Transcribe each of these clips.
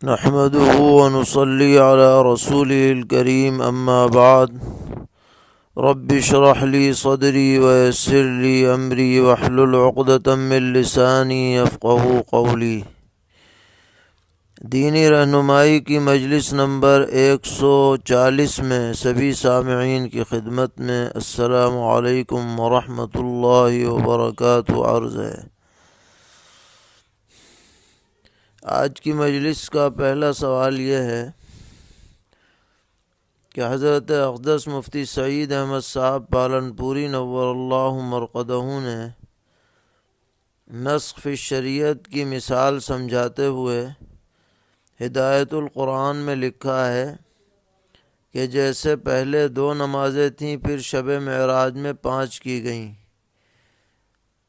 نحمده ونصلي على رسوله الكريم أما بعد رب اشرح لي صدري ويسر لي أمري واحلل عقدة من لساني يفقهوا قولي۔ دینی رہنمائی کی مجلس نمبر 140 میں سبھی سامعین کی خدمت میں السلام علیکم ورحمۃ اللہ وبرکاتہ عرض ہے۔ آج کی مجلس کا پہلا سوال یہ ہے کہ حضرت اقدس مفتی سعید احمد صاحب پالنپوری نور اللہ مرقدہ نے نسخ فی الشریعت کی مثال سمجھاتے ہوئے ہدایت القرآن میں لکھا ہے کہ جیسے پہلے 2 نمازیں تھیں پھر شب معراج میں 5 کی گئیں،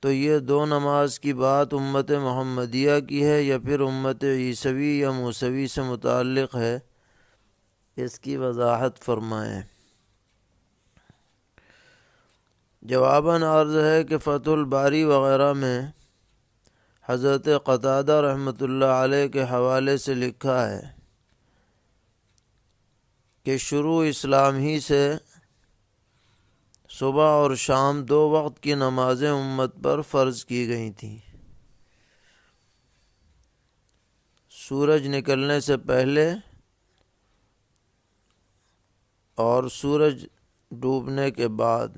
تو یہ 2 نماز کی بات امت محمدیہ کی ہے یا پھر امت عیسوی یا موسوی سے متعلق ہے؟ اس کی وضاحت فرمائیں۔ جواباً عرض ہے کہ فتح الباری وغیرہ میں حضرت قتادہ رحمۃ اللہ علیہ کے حوالے سے لکھا ہے کہ شروع اسلام ہی سے صبح اور شام 2 وقت کی نمازیں امت پر فرض کی گئی تھیں، سورج نکلنے سے پہلے اور سورج ڈوبنے کے بعد،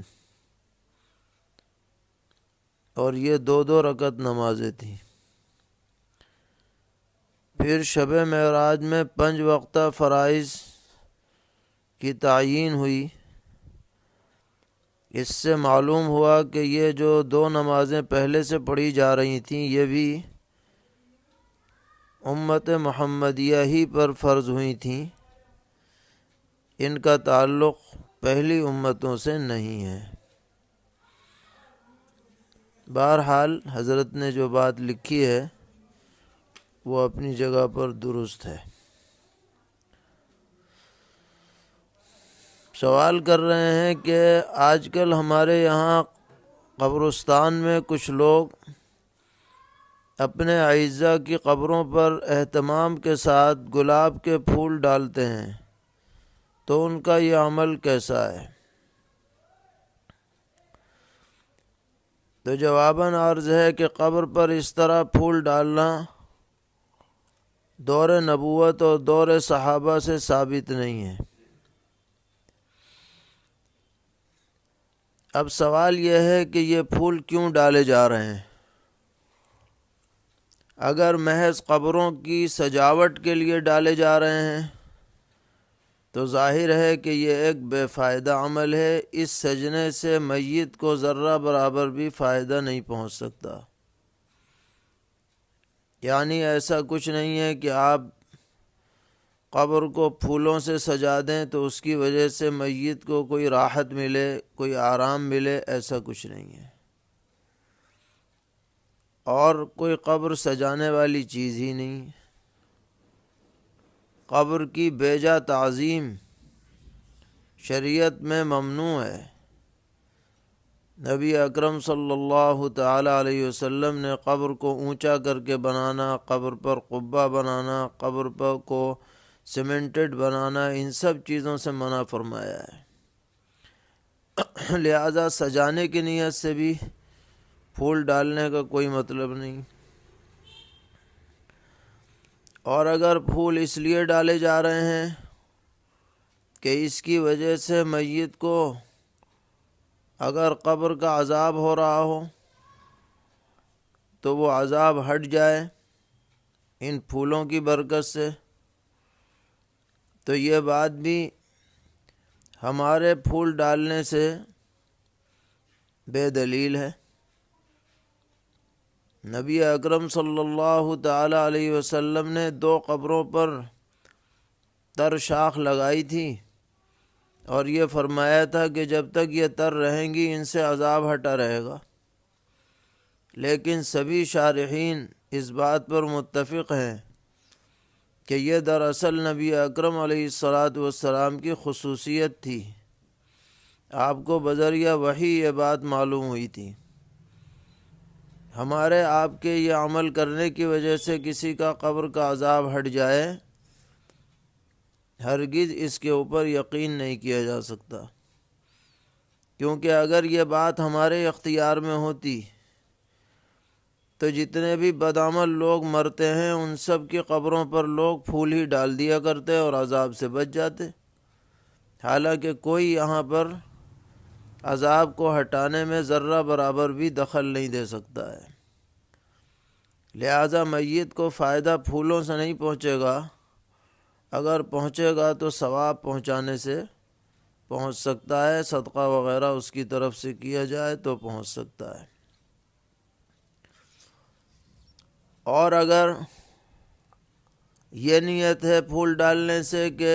اور یہ 2 رکعت نمازیں تھیں۔ پھر شب معراج میں 5 وقتہ فرائض کی تعیین ہوئی۔ اس سے معلوم ہوا کہ یہ جو 2 نمازیں پہلے سے پڑھی جا رہی تھیں یہ بھی امت محمدیہ ہی پر فرض ہوئی تھیں، ان کا تعلق پہلی امتوں سے نہیں ہے۔ بہرحال حضرت نے جو بات لکھی ہے وہ اپنی جگہ پر درست ہے۔ سوال کر رہے ہیں کہ آج کل ہمارے یہاں قبرستان میں کچھ لوگ اپنے اعزاء کی قبروں پر اہتمام کے ساتھ گلاب کے پھول ڈالتے ہیں، تو ان کا یہ عمل کیسا ہے؟ تو جواباً عرض ہے کہ قبر پر اس طرح پھول ڈالنا دور نبوت اور دور صحابہ سے ثابت نہیں ہے۔ اب سوال یہ ہے کہ یہ پھول کیوں ڈالے جا رہے ہیں؟ اگر محض قبروں کی سجاوٹ کے لیے ڈالے جا رہے ہیں تو ظاہر ہے کہ یہ ایک بے فائدہ عمل ہے، اس سجنے سے میت کو ذرہ برابر بھی فائدہ نہیں پہنچ سکتا۔ یعنی ایسا کچھ نہیں ہے کہ آپ قبر کو پھولوں سے سجا دیں تو اس کی وجہ سے میت کو کوئی راحت ملے، کوئی آرام ملے، ایسا کچھ نہیں ہے، اور کوئی قبر سجانے والی چیز ہی نہیں۔ قبر کی بیجا تعظیم شریعت میں ممنوع ہے۔ نبی اکرم صلی اللہ تعالی علیہ وسلم نے قبر کو اونچا کر کے بنانا، قبر پر قبہ بنانا، قبر پر کو سیمنٹڈ بنانا، ان سب چیزوں سے منع فرمایا ہے۔ لہذا سجانے کی نیت سے بھی پھول ڈالنے کا کوئی مطلب نہیں، اور اگر پھول اس لیے ڈالے جا رہے ہیں کہ اس کی وجہ سے میت کو اگر قبر کا عذاب ہو رہا ہو تو وہ عذاب ہٹ جائے ان پھولوں کی برکت سے، تو یہ بات بھی ہمارے پھول ڈالنے سے بے دلیل ہے۔ نبی اکرم صلی اللہ تعالی علیہ وسلم نے 2 قبروں پر تر شاخ لگائی تھی اور یہ فرمایا تھا کہ جب تک یہ تر رہیں گی ان سے عذاب ہٹا رہے گا، لیکن سبھی شارحین اس بات پر متفق ہیں کہ یہ دراصل نبی اکرم علیہ السلام کی خصوصیت تھی، آپ کو بذریعہ وحی یہ بات معلوم ہوئی تھی۔ ہمارے آپ کے یہ عمل کرنے کی وجہ سے کسی کا قبر کا عذاب ہٹ جائے، ہرگز اس کے اوپر یقین نہیں کیا جا سکتا، کیونکہ اگر یہ بات ہمارے اختیار میں ہوتی تو جتنے بھی بدعمل لوگ مرتے ہیں ان سب کی قبروں پر لوگ پھول ہی ڈال دیا کرتے اور عذاب سے بچ جاتے، حالانکہ کوئی یہاں پر عذاب کو ہٹانے میں ذرہ برابر بھی دخل نہیں دے سکتا ہے۔ لہذا میت کو فائدہ پھولوں سے نہیں پہنچے گا، اگر پہنچے گا تو ثواب پہنچانے سے پہنچ سکتا ہے، صدقہ وغیرہ اس کی طرف سے کیا جائے تو پہنچ سکتا ہے۔ اور اگر یہ نیت ہے پھول ڈالنے سے کہ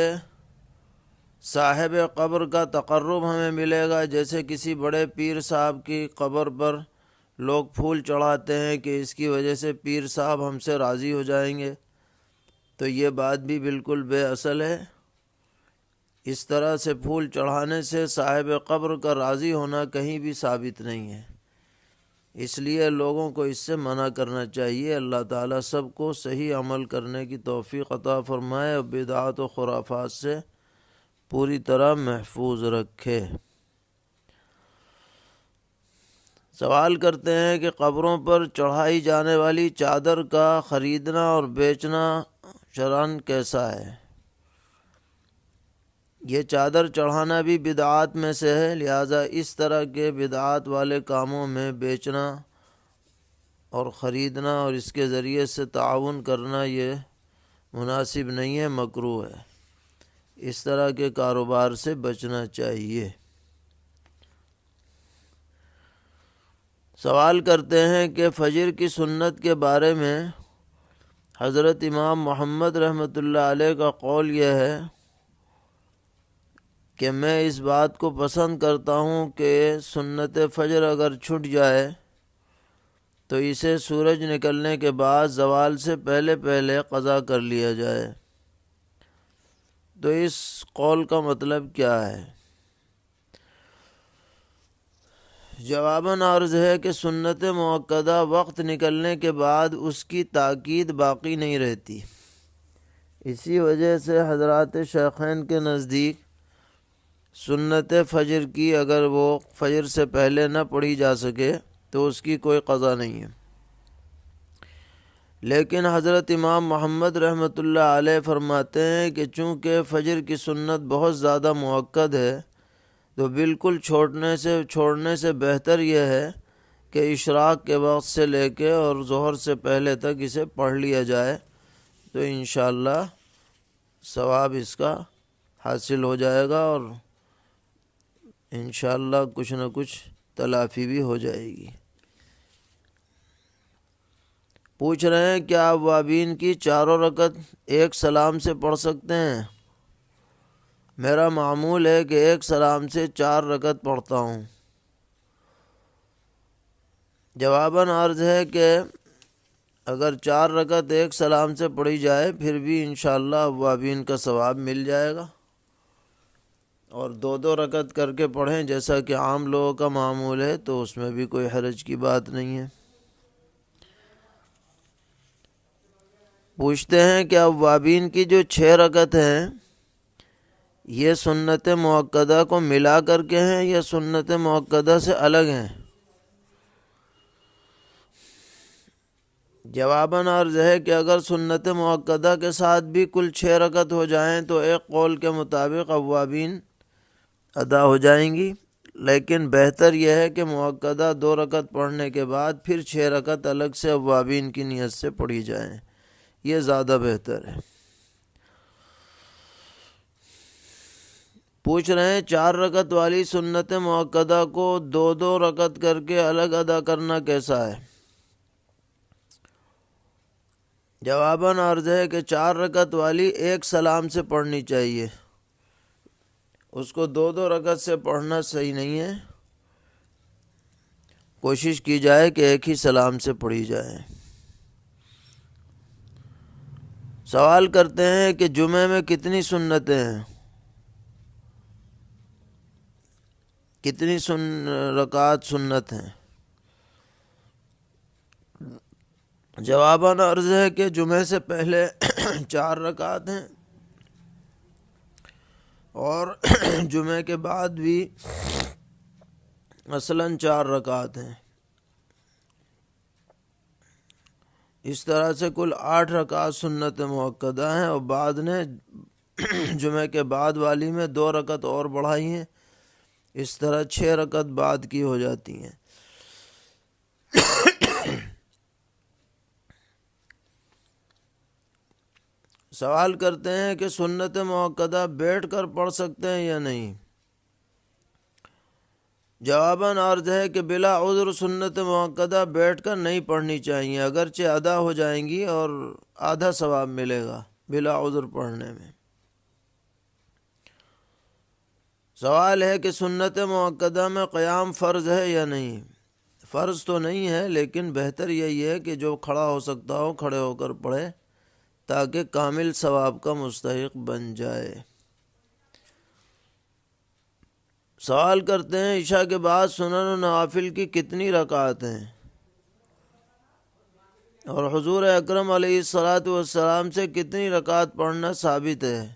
صاحب قبر کا تقرب ہمیں ملے گا، جیسے کسی بڑے پیر صاحب کی قبر پر لوگ پھول چڑھاتے ہیں کہ اس کی وجہ سے پیر صاحب ہم سے راضی ہو جائیں گے، تو یہ بات بھی بالکل بے اصل ہے۔ اس طرح سے پھول چڑھانے سے صاحب قبر کا راضی ہونا کہیں بھی ثابت نہیں ہے، اس لیے لوگوں کو اس سے منع کرنا چاہیے۔ اللہ تعالیٰ سب کو صحیح عمل کرنے کی توفیق عطا فرمائے اور بدعات و خرافات سے پوری طرح محفوظ رکھے۔ سوال کرتے ہیں کہ قبروں پر چڑھائی جانے والی چادر کا خریدنا اور بیچنا شرعاً کیسا ہے؟ یہ چادر چڑھانا بھی بدعات میں سے ہے، لہٰذا اس طرح کے بدعات والے کاموں میں بیچنا اور خریدنا اور اس کے ذریعے سے تعاون کرنا یہ مناسب نہیں ہے، مکروہ ہے۔ اس طرح کے کاروبار سے بچنا چاہیے۔ سوال کرتے ہیں کہ فجر کی سنت کے بارے میں حضرت امام محمد رحمۃ اللہ علیہ کا قول یہ ہے کہ میں اس بات کو پسند کرتا ہوں کہ سنت فجر اگر چھٹ جائے تو اسے سورج نکلنے کے بعد زوال سے پہلے پہلے قضا کر لیا جائے۔ تو اس قول کا مطلب کیا ہے؟ جواباً عرض ہے کہ سنت مؤکدہ وقت نکلنے کے بعد اس کی تاکید باقی نہیں رہتی، اسی وجہ سے حضرات شیخین کے نزدیک سنت فجر کی اگر وہ فجر سے پہلے نہ پڑھی جا سکے تو اس کی کوئی قضا نہیں ہے، لیکن حضرت امام محمد رحمۃ اللہ علیہ فرماتے ہیں کہ چونکہ فجر کی سنت بہت زیادہ مؤکد ہے تو بالکل چھوڑنے سے بہتر یہ ہے کہ اشراق کے وقت سے لے کے اور ظہر سے پہلے تک اسے پڑھ لیا جائے، تو انشاءاللہ ثواب اس کا حاصل ہو جائے گا اور انشاءاللہ کچھ نہ کچھ تلافی بھی ہو جائے گی۔ پوچھ رہے ہیں کیا اوابین کی چاروں رکعت ایک سلام سے پڑھ سکتے ہیں؟ میرا معمول ہے کہ ایک سلام سے 4 رکعت پڑھتا ہوں۔ جواباً عرض ہے کہ اگر 4 رکعت ایک سلام سے پڑھی جائے پھر بھی انشاءاللہ اوابین کا ثواب مل جائے گا، اور 2 رکعت کر کے پڑھیں جیسا کہ عام لوگوں کا معمول ہے تو اس میں بھی کوئی حرج کی بات نہیں ہے۔ پوچھتے ہیں کہ اوابین کی جو 6 رکعت ہیں یہ سنت مؤکدہ کو ملا کر کے ہیں یا سنت مؤکدہ سے الگ ہیں؟ جواباً عرض ہے کہ اگر سنت مؤکدہ کے ساتھ بھی کل 6 رکعت ہو جائیں تو ایک قول کے مطابق اوابین ادا ہو جائیں گی، لیکن بہتر یہ ہے کہ مؤکدہ 2 رکعت پڑھنے کے بعد پھر 6 رکعت الگ سے اوابین کی نیت سے پڑھی جائیں، یہ زیادہ بہتر ہے۔ پوچھ رہے ہیں 4 رکعت والی سنت مؤکدہ کو 2 رکعت کر کے الگ ادا کرنا کیسا ہے؟ جواباً عرض ہے کہ 4 رکعت والی ایک سلام سے پڑھنی چاہیے، اس کو 2 رکعت سے پڑھنا صحیح نہیں ہے، کوشش کی جائے کہ ایک ہی سلام سے پڑھی جائے۔ سوال کرتے ہیں کہ جمعے میں کتنی سنتیں ہیں؟ کتنی رکعات سنت ہیں؟ جواباً عرض ہے کہ جمعے سے پہلے 4 رکعت ہیں اور جمعے کے بعد بھی مثلاً 4 رکعت ہیں. اس طرح سے کل 8 رکعت سنت مؤکدہ ہیں، اور بعد نے جمعے کے بعد والی میں 2 رکعت اور بڑھائی ہیں. اس طرح 6 رکعت بعد کی ہو جاتی ہیں. سوال کرتے ہیں کہ سنت مؤکدہ بیٹھ کر پڑھ سکتے ہیں یا نہیں؟ جواباً عرض ہے کہ بلا عذر سنت مؤکدہ بیٹھ کر نہیں پڑھنی چاہیے، اگرچہ ادا ہو جائیں گی اور آدھا ثواب ملے گا بلا عذر پڑھنے میں. سوال ہے کہ سنت مؤکدہ میں قیام فرض ہے یا نہیں؟ فرض تو نہیں ہے، لیکن بہتر یہی ہے کہ جو کھڑا ہو سکتا ہو کھڑے ہو کر پڑھے تاکہ کامل ثواب کا مستحق بن جائے. سوال کرتے ہیں عشاء کے بعد سنن و نوافل کی کتنی رکعت ہیں، اور حضور اکرم علیہ الصلاۃ والسلام سے کتنی رکعت پڑھنا ثابت ہے؟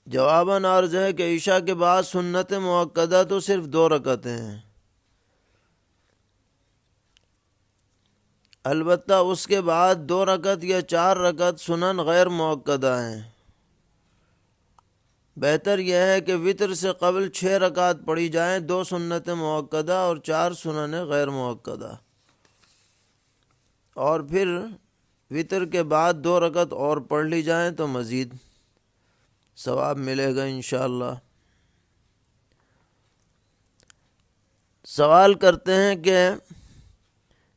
جواباً عرض ہے کہ عشاء کے بعد سنت مؤکدہ تو صرف 2 رکعتیں ہیں، البتہ اس کے بعد 2 رکعت یا 4 رکعت سنن غیر مؤکدہ ہیں. بہتر یہ ہے کہ وطر سے قبل 6 رکعت پڑھی جائیں، 2 سنت مؤکدہ اور 4 سنن غیر مؤکدہ، اور پھر وطر کے بعد 2 رکعت اور پڑھ لی جائیں تو مزید ثواب ملے گا انشاءاللہ. سوال کرتے ہیں کہ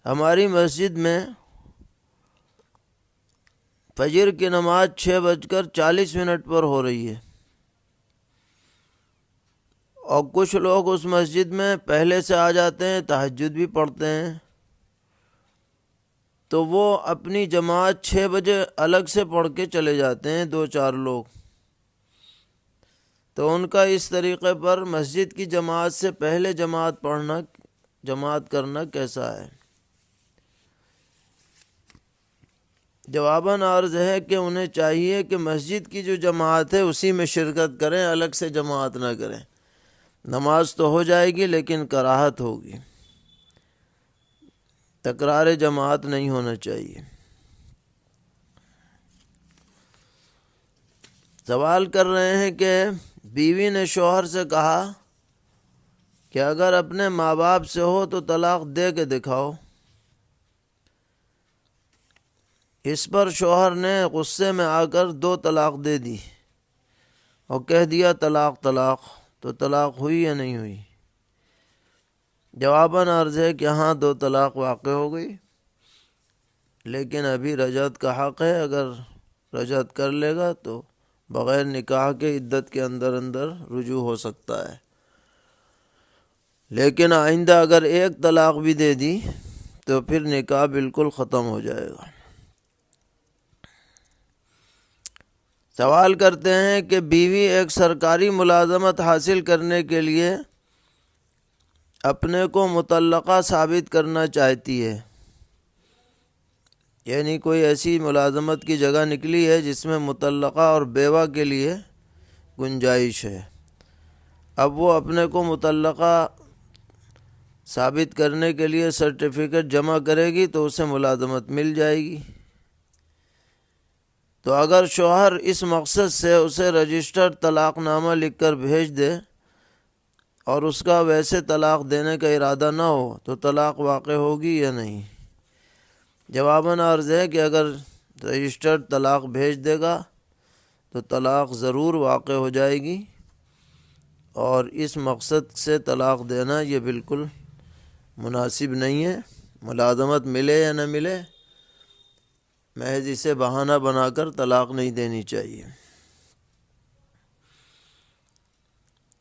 ہماری مسجد میں فجر کی نماز 6:40 پر ہو رہی ہے، اور کچھ لوگ اس مسجد میں پہلے سے آ جاتے ہیں، تہجد بھی پڑھتے ہیں، تو وہ اپنی جماعت 6 بجے الگ سے پڑھ کے چلے جاتے ہیں 2-4 لوگ. تو ان کا اس طریقے پر مسجد کی جماعت سے پہلے جماعت کرنا کیسا ہے؟ جواباً عرض ہے کہ انہیں چاہیے کہ مسجد کی جو جماعت ہے اسی میں شرکت کریں، الگ سے جماعت نہ کریں. نماز تو ہو جائے گی لیکن کراہت ہوگی، تکرار جماعت نہیں ہونا چاہیے. سوال کر رہے ہیں کہ بیوی نے شوہر سے کہا کہ اگر اپنے ماں باپ سے ہو تو طلاق دے کے دکھاؤ. اس پر شوہر نے غصے میں آ کر 2 طلاق دے دی اور کہہ دیا طلاق طلاق. تو طلاق ہوئی یا نہیں ہوئی؟ جواباً عرض ہے کہ ہاں 2 طلاق واقع ہو گئی، لیکن ابھی رجعت کا حق ہے. اگر رجعت کر لے گا تو بغیر نکاح کے عدت کے اندر رجوع ہو سکتا ہے، لیکن آئندہ اگر 1 طلاق بھی دے دی تو پھر نکاح بالکل ختم ہو جائے گا. سوال کرتے ہیں کہ بیوی ایک سرکاری ملازمت حاصل کرنے کے لیے اپنے کو مطلقہ ثابت کرنا چاہتی ہے، یعنی کوئی ایسی ملازمت کی جگہ نکلی ہے جس میں مطلقہ اور بیوہ کے لیے گنجائش ہے. اب وہ اپنے کو مطلقہ ثابت کرنے کے لیے سرٹیفکیٹ جمع کرے گی تو اسے ملازمت مل جائے گی. تو اگر شوہر اس مقصد سے اسے رجسٹرڈ طلاق نامہ لکھ کر بھیج دے اور اس کا ویسے طلاق دینے کا ارادہ نہ ہو تو طلاق واقع ہوگی یا نہیں؟ جواباً عرض ہے کہ اگر رجسٹرڈ طلاق بھیج دے گا تو طلاق ضرور واقع ہو جائے گی، اور اس مقصد سے طلاق دینا یہ بالکل مناسب نہیں ہے. ملازمت ملے یا نہ ملے، محض اسے بہانہ بنا کر طلاق نہیں دینی چاہیے.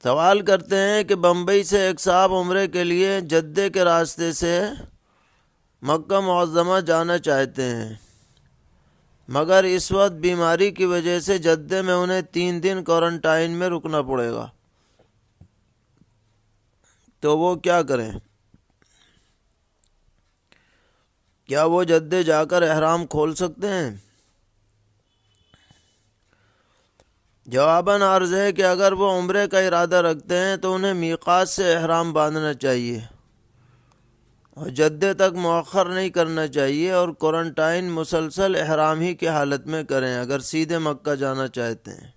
سوال کرتے ہیں کہ بمبئی سے ایک صاحب عمرے کے لیے جدے کے راستے سے مکہ معظمہ جانا چاہتے ہیں، مگر اس وقت بیماری کی وجہ سے جدے میں انہیں 3 دن کوارنٹائن میں رکنا پڑے گا، تو وہ کیا کریں؟ کیا وہ جدے جا کر احرام کھول سکتے ہیں؟ جواباً عرض ہے کہ اگر وہ عمرے کا ارادہ رکھتے ہیں تو انہیں میقات سے احرام باندھنا چاہیے اور جدے تک مؤخر نہیں کرنا چاہیے، اور کوارنٹائن مسلسل احرام ہی کی حالت میں کریں اگر سیدھے مکہ جانا چاہتے ہیں۔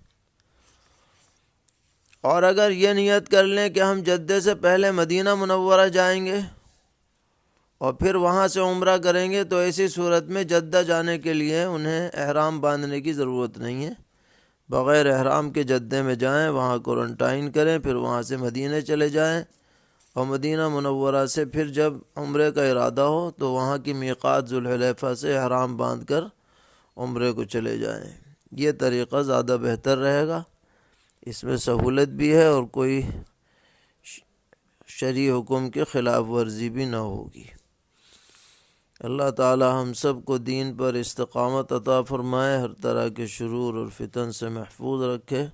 اور اگر یہ نیت کر لیں کہ ہم جدے سے پہلے مدینہ منورہ جائیں گے اور پھر وہاں سے عمرہ کریں گے تو ایسی صورت میں جدہ جانے کے لیے انہیں احرام باندھنے کی ضرورت نہیں ہے، بغیر احرام کے جدے میں جائیں، وہاں کوارنٹائن کریں، پھر وہاں سے مدینہ چلے جائیں اور مدینہ منورہ سے پھر جب عمرے کا ارادہ ہو تو وہاں کی میقات ذوالحلیفہ سے احرام باندھ کر عمرے کو چلے جائیں۔ یہ طریقہ زیادہ بہتر رہے گا، اس میں سہولت بھی ہے اور کوئی شرعی حکم کے خلاف ورزی بھی نہ ہوگی۔ اللہ تعالی ہم سب کو دین پر استقامت عطا فرمائے، ہر طرح کے شرور اور فتن سے محفوظ رکھے۔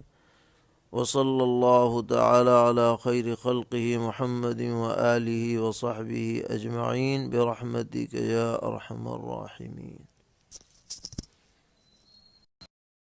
وصلی اللہ تعالی علی خیر خلقہ محمد وآلہ وصحبہ اجمعین برحمتک یا ارحم الراحمین۔